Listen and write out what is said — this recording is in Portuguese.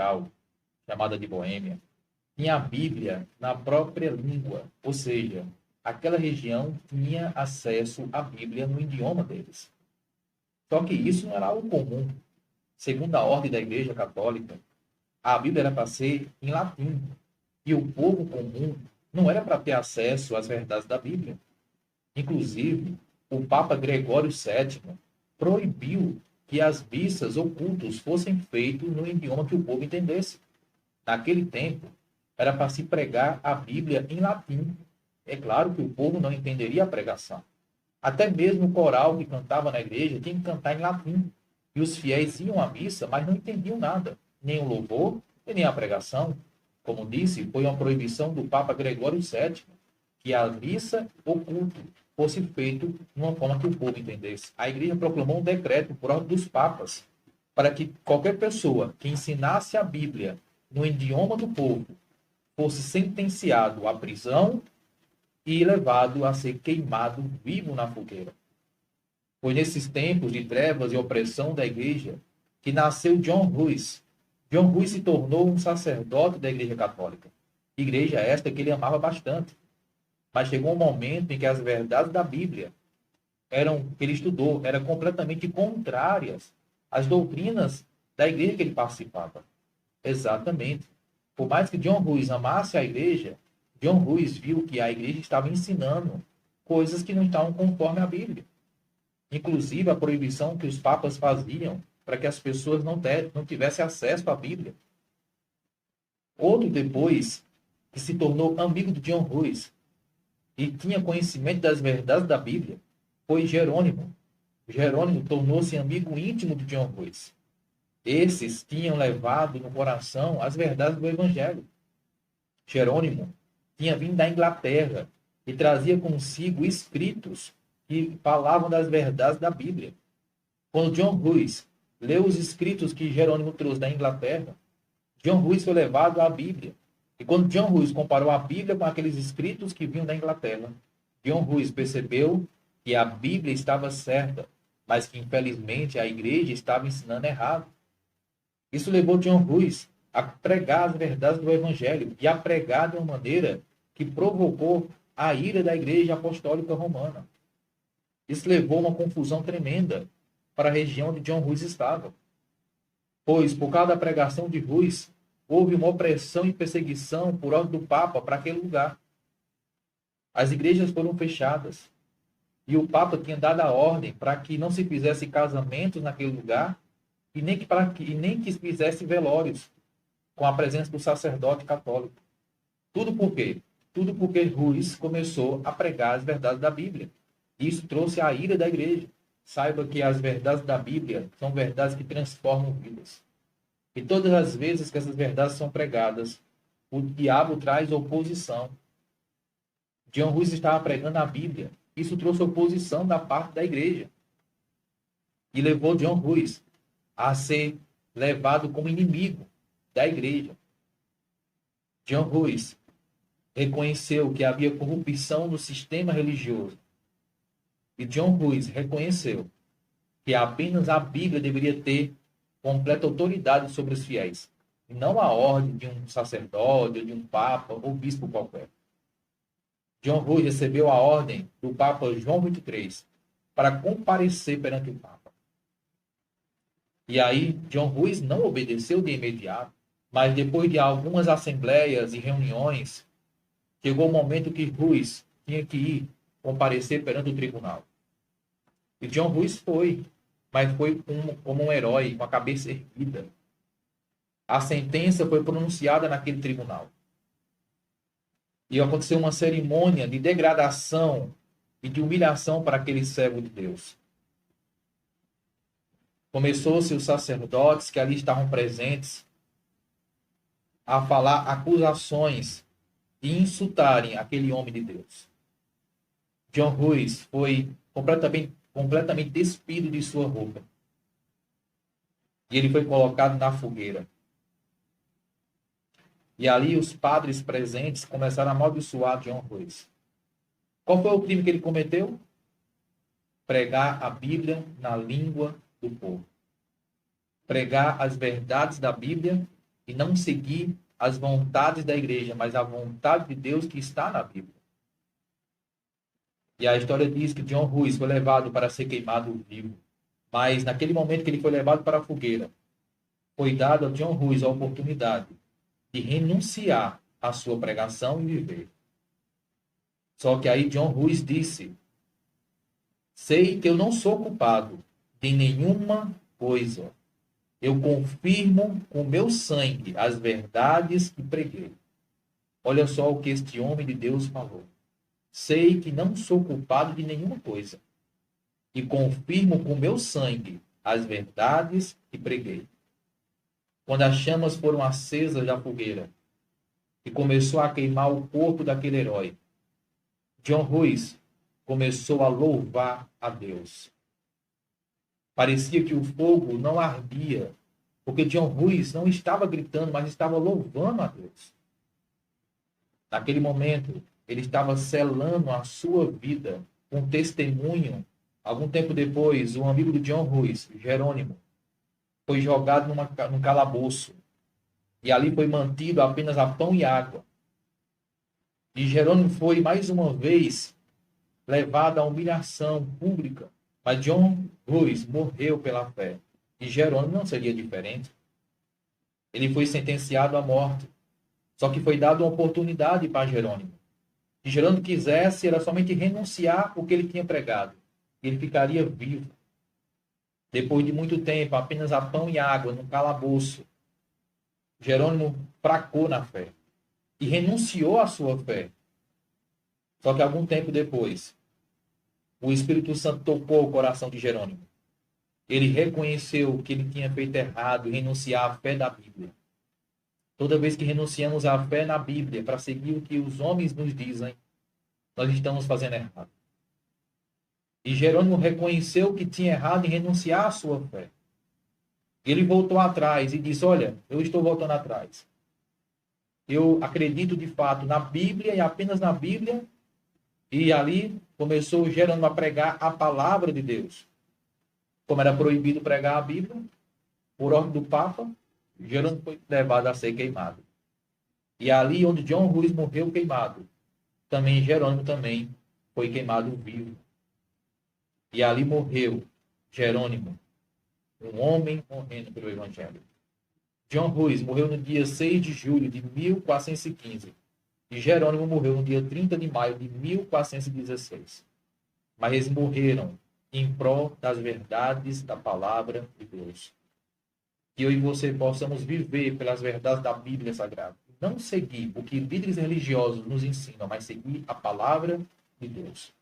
central, chamada de Boêmia, tinha a Bíblia na própria língua, ou seja, aquela região tinha acesso à Bíblia no idioma deles. Só que isso não era algo comum. Segundo a ordem da Igreja Católica, a Bíblia era para ser em latim, e o povo comum não era para ter acesso às verdades da Bíblia. Inclusive, o Papa Gregório VII proibiu que as missas ou cultos fossem feitos no idioma que o povo entendesse. Naquele tempo, era para se pregar a Bíblia em latim. É claro que o povo não entenderia a pregação. Até mesmo o coral que cantava na igreja tinha que cantar em latim. E os fiéis iam à missa, mas não entendiam nada, nem o louvor e nem a pregação. Como disse, foi uma proibição do Papa Gregório VII que a missa ou culto fosse feito de uma forma que o povo entendesse. A igreja proclamou um decreto por ordem dos papas para que qualquer pessoa que ensinasse a Bíblia no idioma do povo fosse sentenciado à prisão e levado a ser queimado vivo na fogueira. Foi nesses tempos de trevas e opressão da igreja que nasceu John Ruiz. John Ruiz se tornou um sacerdote da Igreja Católica. Igreja esta que ele amava bastante. Mas chegou um momento em que as verdades da Bíblia que ele estudou eram completamente contrárias às doutrinas da igreja que ele participava. Exatamente. Por mais que John Ruiz amasse a igreja, John Ruiz viu que a igreja estava ensinando coisas que não estavam conforme a Bíblia. Inclusive a proibição que os papas faziam para que as pessoas não tivessem acesso à Bíblia. Outro depois, que se tornou amigo de John Ruiz e tinha conhecimento das verdades da Bíblia, foi Jerônimo. Jerônimo tornou-se amigo íntimo de John Ruiz. Esses tinham levado no coração as verdades do Evangelho. Jerônimo tinha vindo da Inglaterra e trazia consigo escritos que falavam das verdades da Bíblia. Quando John Ruiz leu os escritos que Jerônimo trouxe da Inglaterra, John Ruiz foi levado à Bíblia. E quando John Ruiz comparou a Bíblia com aqueles escritos que vinham da Inglaterra, John Ruiz percebeu que a Bíblia estava certa, mas que infelizmente a igreja estava ensinando errado. Isso levou John Ruiz a pregar as verdades do Evangelho e a pregar de uma maneira que provocou a ira da Igreja Apostólica Romana. Isso levou uma confusão tremenda para a região onde John Ruiz estava. Pois, por causa da pregação de Ruiz, houve uma opressão e perseguição por ordem do Papa para aquele lugar. As igrejas foram fechadas. E o Papa tinha dado a ordem para que não se fizesse casamentos naquele lugar e nem que se fizesse velórios com a presença do sacerdote católico. Tudo por quê? Tudo porque Ruiz começou a pregar as verdades da Bíblia. Isso trouxe a ira da igreja. Saiba que as verdades da Bíblia são verdades que transformam vidas. E todas as vezes que essas verdades são pregadas, o diabo traz oposição. John Ruiz estava pregando a Bíblia. Isso trouxe oposição da parte da igreja. E levou John Ruiz a ser levado como inimigo da igreja. John Ruiz reconheceu que havia corrupção no sistema religioso. E John Ruiz reconheceu que apenas a Bíblia deveria ter completa autoridade sobre os fiéis, e não a ordem de um sacerdote, ou de um papa ou bispo qualquer. John Ruiz recebeu a ordem do Papa João XXIII para comparecer perante o Papa. E aí, John Ruiz não obedeceu de imediato, mas depois de algumas assembleias e reuniões, chegou o momento que Ruiz tinha que ir comparecer perante o tribunal. E John Ruiz foi, mas foi como um herói, com a cabeça erguida. A sentença foi pronunciada naquele tribunal. E aconteceu uma cerimônia de degradação e de humilhação para aquele servo de Deus. Começou-se os sacerdotes que ali estavam presentes a falar acusações e insultarem aquele homem de Deus. John Ruiz foi completamente despido de sua roupa. E ele foi colocado na fogueira. E ali os padres presentes começaram a amaldiçoar John Ruiz. Qual foi o crime que ele cometeu? Pregar a Bíblia na língua do povo. Pregar as verdades da Bíblia e não seguir as vontades da igreja, mas a vontade de Deus que está na Bíblia. E a história diz que John Ruiz foi levado para ser queimado vivo. Mas naquele momento que ele foi levado para a fogueira, foi dado a John Ruiz a oportunidade de renunciar à sua pregação e viver. Só que aí John Ruiz disse: sei que eu não sou culpado de nenhuma coisa. Eu confirmo com meu sangue as verdades que preguei. Olha só o que este homem de Deus falou. Sei que não sou culpado de nenhuma coisa. E confirmo com meu sangue as verdades que preguei. Quando as chamas foram acesas da fogueira e começou a queimar o corpo daquele herói, John Ruiz começou a louvar a Deus. Parecia que o fogo não ardia, porque John Ruiz não estava gritando, mas estava louvando a Deus. Naquele momento, ele estava selando a sua vida com testemunho. Algum tempo depois, um amigo de John Ruiz, Jerônimo, foi jogado num calabouço. E ali foi mantido apenas a pão e água. E Jerônimo foi, mais uma vez, levado à humilhação pública. Mas John Ruiz morreu pela fé. E Jerônimo não seria diferente. Ele foi sentenciado à morte. Só que foi dada uma oportunidade para Jerônimo. Se Jerônimo quisesse, era somente renunciar o que ele tinha pregado. Ele ficaria vivo. Depois de muito tempo, apenas a pão e água no calabouço, Jerônimo fracou na fé e renunciou à sua fé. Só que algum tempo depois, o Espírito Santo tocou o coração de Jerônimo. Ele reconheceu que ele tinha feito errado e renunciar à fé da Bíblia. Toda vez que renunciamos à fé na Bíblia para seguir o que os homens nos dizem, nós estamos fazendo errado. E Jerônimo reconheceu que tinha errado em renunciar à sua fé. Ele voltou atrás e disse: olha, eu estou voltando atrás. Eu acredito de fato na Bíblia e apenas na Bíblia. E ali começou Jerônimo a pregar a palavra de Deus. Como era proibido pregar a Bíblia, por ordem do Papa, Jerônimo foi levado a ser queimado. E ali onde John Ruiz morreu queimado, também Jerônimo também foi queimado vivo. E ali morreu Jerônimo, um homem morrendo pelo Evangelho. John Ruiz morreu no dia 6 de julho de 1415. E Jerônimo morreu no dia 30 de maio de 1416. Mas eles morreram em prol das verdades da palavra de Deus. Que eu e você possamos viver pelas verdades da Bíblia Sagrada. Não seguir o que líderes religiosos nos ensinam, mas seguir a palavra de Deus.